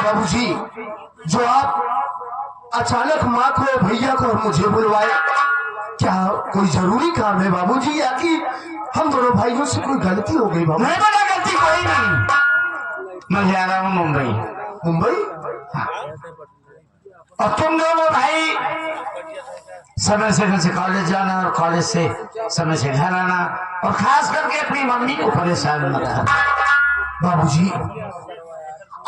बाबूजी, जो आप अचानक माँ को, भैया को और मुझे बुलवाए, क्या कोई जरूरी काम है बाबूजी, या कि हम दोनों भाइयों से कोई गलती हो गई बाबू? नहीं बना, गलती कोई नहीं। मैं जा रहा हूँ मुंबई। मुंबई? हाँ। और तुम दोनों भाई समय से घर से कॉलेज जाना और कॉलेज से समय से घर आना, और खास करके अपनी मम्मी को परेशान मत करना। बाबूजी,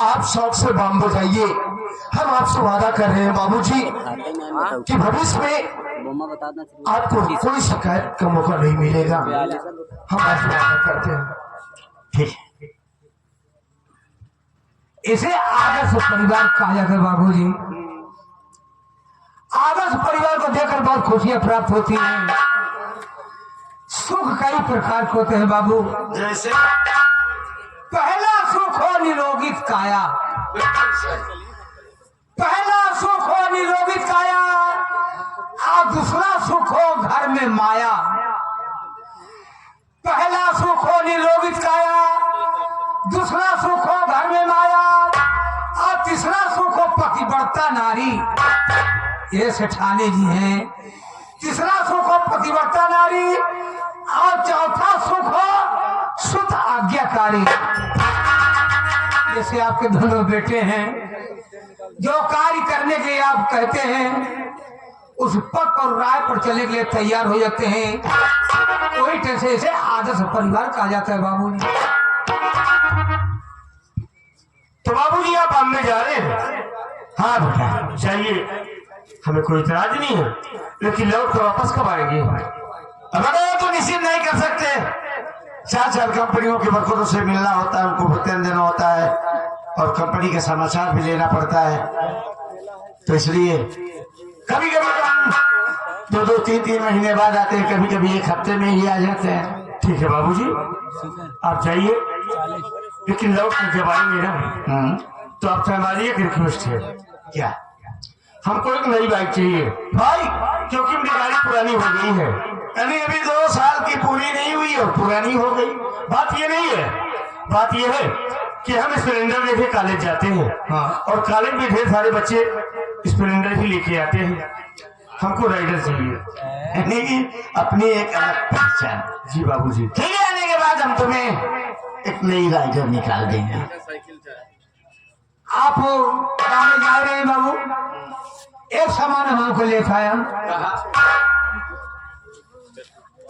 आप शौक से बम बजाइए, हम आपसे वादा कर रहे हैं बाबूजी कि भविष्य में आपको कोई शिकायत का मौका नहीं मिलेगा। हम आपसे वादा करते हैं। ठीक है। इसे आदर्श परिवार कहा जाता है बाबूजी। आदर्श परिवार को देखकर बहुत खुशियां प्राप्त होती हैं। सुख कई प्रकार के होते हैं बाबू। जैसे पहला सुख हो निरोगित काया, पहला सुख हो निरोगित काया, और दूसरा सुख हो घर में माया। पहला सुख हो निरोगित काया, दूसरा सुख हो घर में माया, और तीसरा सुख हो पतिव्रता नारी। ये सेठानी जी हैं। तीसरा सुख हो पतिव्रता नारी, और चौथा सुख हो शुद्ध आज्ञाकारी। जैसे आपके दोनों बेटे हैं, जो कार्य करने के लिए आप कहते हैं उस पद और राय पर चलने के लिए तैयार हो जाते हैं। वही कैसे इसे आदर्श परिवार कहा जाता है बाबूजी। तो बाबूजी आप बॉम्बे जा रहे हैं? हाँ बेटा चाहिए, हमें कोई इतराज नहीं है, लेकिन लौट कर वापस कब आएंगे? अगर तो निश्चित नहीं कर सकते। 4 कंपनियों के वर्करों से मिलना होता है, उनको वेतन देना होता है, और कंपनी के समाचार भी लेना पड़ता है। तो इसलिए कभी कभी हम 2-2, 3-3 महीने बाद आते हैं, कभी कभी 1 हफ्ते में ही आ जाते हैं। ठीक है बाबूजी, आप जाइए, लेकिन लौट कर जब आएंगे ना, तो आपसे हमारी एक रिक्वेस्ट है। क्या? हमको एक नई बाइक चाहिए भाई, क्योंकि मेरी गाड़ी पुरानी हो गई है। यानी अभी 2 साल की पूरी नहीं हुई और पुरानी हो गई। बात ये नहीं है, बात ये है कि हम स्प्लेंडर लेके कॉलेज जाते हैं। हाँ। और कॉलेज में ढेर सारे बच्चे स्प्लेंडर ही लेके आते हैं। हमको राइडर चाहिए, यानी कि अपनी एक अलग पहचान। जी बाबूजी, ठीक है, आने के बाद हम तुम्हें एक नई राइडर निकाल देंगे। आप कहाँ जा रहे हैं बाबू? एक सामान हमको ले आया,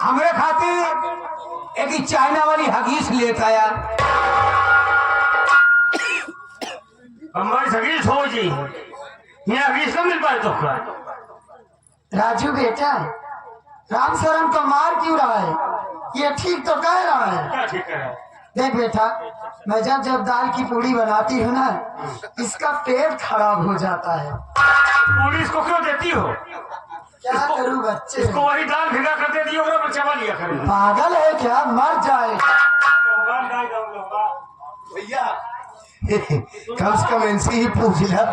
हमारे खातिर एक चाइना वाली हगीस लेता आया। हमारी हगीस हो जी, ये हगीस न मिल पाए तो क्या? राजू बेटा, राम शरण तो मार क्यों रहा है? ये ठीक तो कह रहा है। क्या ठीक है? देख बेटा, मैं जब दाल की पूड़ी बनाती हूँ ना, इसका पेट खराब हो जाता है। पुलिस को क्यों देती हो? क्या करूँ बच्चे? इसको वही दाल भिगा कर दे दियो, बच्चा लिया करे। पागल है क्या? मर जाए। भैया कम से कम इनसे ही पूछ लिया,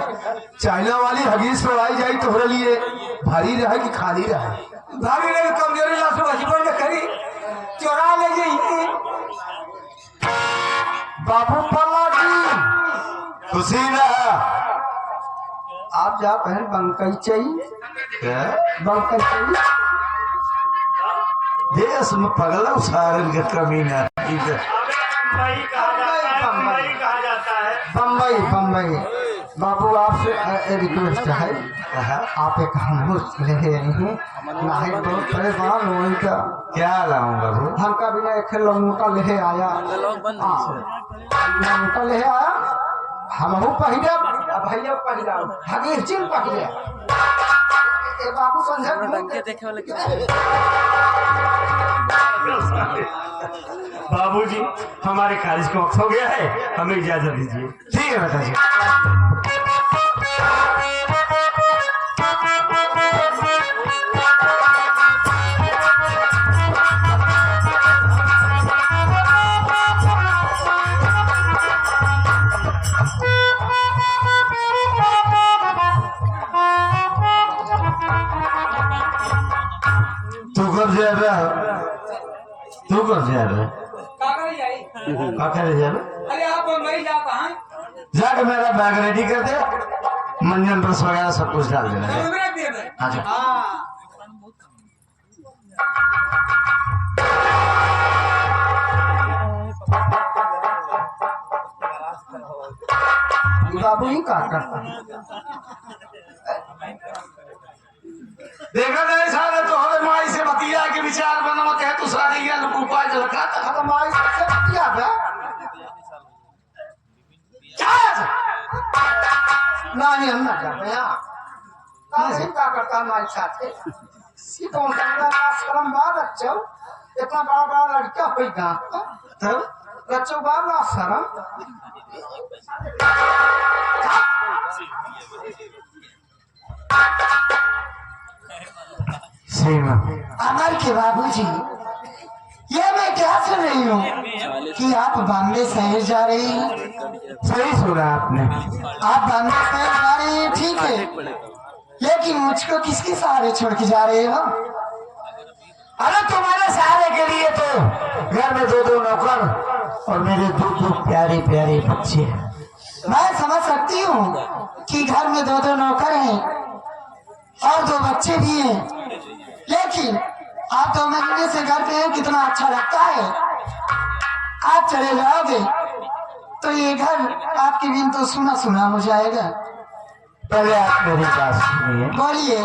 चाइना वाली हगीज पड़वाई जाए तो लिए भारी रहे कि खाली रहे? भाभी ने कमजोरी लाश बचपन में करी, चोरा ले जाइए। बाबू पल्ला जी खुशी रहा। आप जा बहन बंकई चाहिए, बंकई चाहिए। देश में पगला सारन के कमी न। बम्बई बम्बई। बाबू आपसे रिक्वेस्ट है, आप एक हम ले हैं, नहीं बहुत परेशान हो। क्या लाऊं बाबू? हमका बिना एक लंगोटा ले आया, लंगोटा ले आया। हम पहले भैया पहला हगीर चिल पहले बाबू समझ बाबूजी, हमारे कॉलेज का वक्त हो गया है, हमें इजाजत दीजिए। ठीक है बेटा जी। तू कब जा रहा है? क्या करे जाए? क्या करे जा रहा? अरे आप मुंबई जा कहाँ? जाके मेरा बैग रेडी कर दे, मंजन रस वगैरह सब कुछ डाल देना है। अच्छा बाबू ही का करता देखा जाए सारे तो हमें माई से भतीजा के विचार बना कहे तू सारी गया उपाय जो रखा था अब हमारी सबसे किया है क्या नहीं हम ना जाते यार नहीं का करता हमारे साथ सी कौन करता शर्म बात अच्छा इतना बड़ा बड़ा लड़का कोई गाँव तो बच्चों बात ना शर्म सीमा अमर के बाबूजी, ये मैं क्या सुन रही हूँ कि आप बॉम्बे शहर जा रही हैं। सही सुना आपने। आप बॉम्बे शहर जा रही हैं, ठीक है, लेकिन मुझको किसके सहारे छोड़ के जा रहे हो? अरे तुम्हारे सहारे के लिए तो घर में दो नौकर और मेरे दो प्यारे प्यारे बच्चे हैं। मैं समझ सकती हूँ कि घर में दो नौकर हैं और 2 बच्चे भी हैं, लेकिन आप 2 महीने से घर पे हैं, कितना अच्छा लगता है। आप चले जाओगे तो ये घर आपके बिन तो सुना सुना हो जाएगा। पहले आप मेरी बात सुनिए। बोलिए।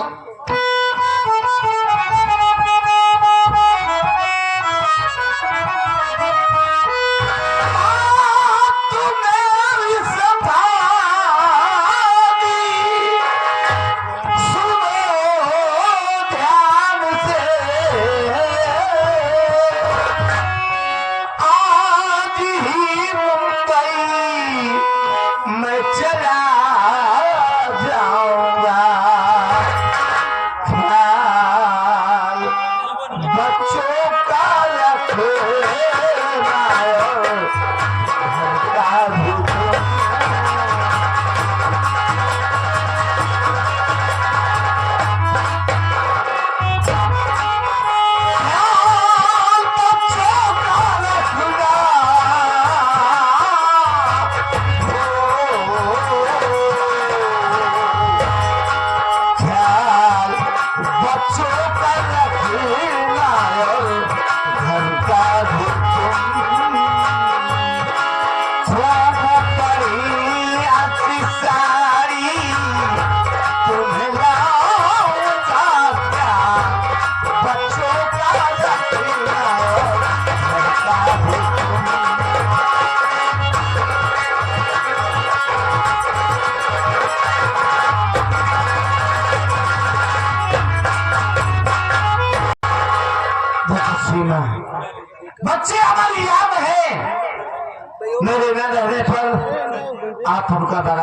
बच्चे हमारी याद है, मेरे न रहने पर आप उनका बड़ा